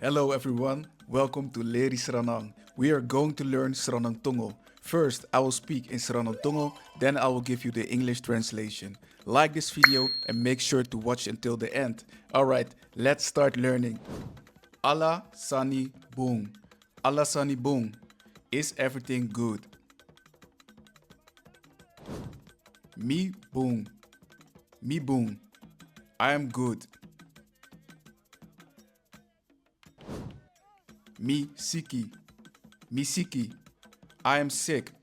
Hello everyone, welcome to Leri Sranang. We are going to learn Sranan Tongo. First, I will speak in Sranan Tongo, then I will give you the English translation. Like this video and make sure to watch until the end. Alright, let's start learning. Alla Sani Boom. Alla Sani Boom. Is everything good? Me Boom. Me Boom. I am good. Me Siki. Me Siki. I am sick.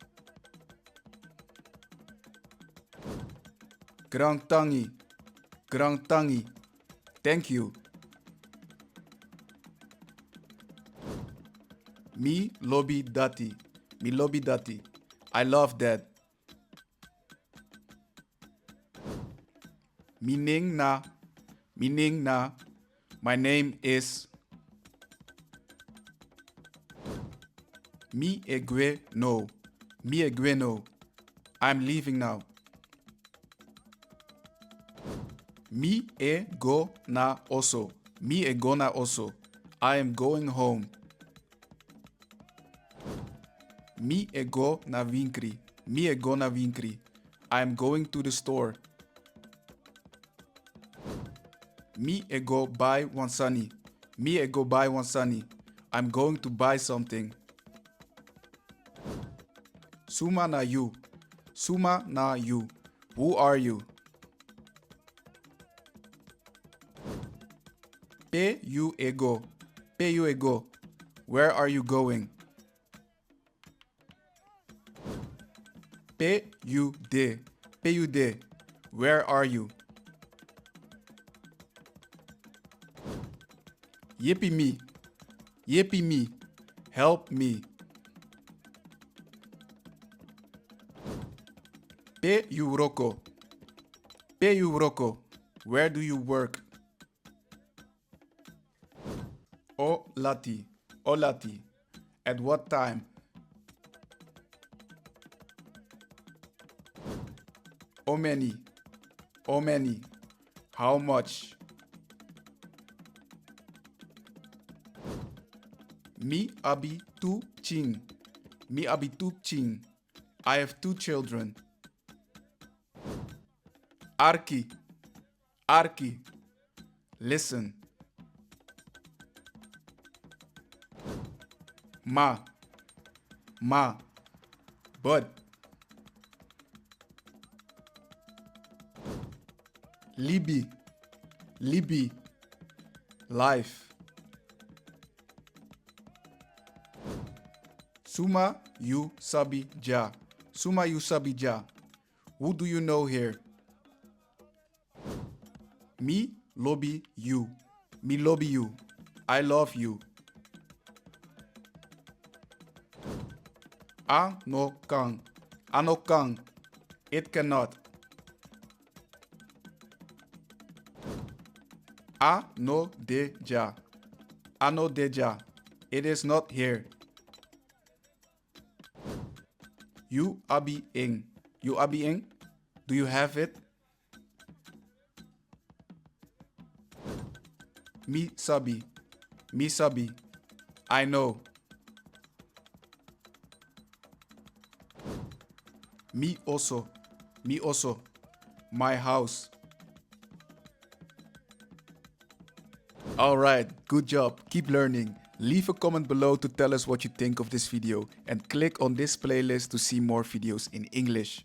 Grang Tangi. Grang Tangi. Thank you. Me Lobby Dati. Me Lobby Dati. I love that. Meaning na. Meaning na. My name is. Mi egwe no. Mi egwe no. I'm leaving now. Mi e go na also. Mi e go na also. I am going home. Mi e go na winkri. Mi e go na winkri. I am going to the store. Mi e go buy wansani. Mi e go buy wansani. I'm going to buy something. Suma na you. Suma na you. Who are you? Pe you ego. Pe you ego. Where are you going? Pe you de. Pe you de. Where are you? Yippee me. Yippee me. Help me. Pe you roko. Pe you roko. Where do you work? O lati. O lati. At what time? O many. O many. How much? Mi abi tu ching. Mi abi tu ching. I have 2 children. Arki. Arki. Listen. Ma. Ma. But. Libi. Libi. Life. Suma you sabi ja. Suma you sabi ja. Who do you know here? Me lobby you. Me lobby you. I love you. A no kang. A no kang. It cannot. A no deja. A no deja. It is not here. You abi ing. You abi ing. Do you have it? Mi sabi. Mi sabi. I know. Me also. Me also. My house. Alright, good job. Keep learning. Leave a comment below to tell us what you think of this video and click on this playlist to see more videos in English.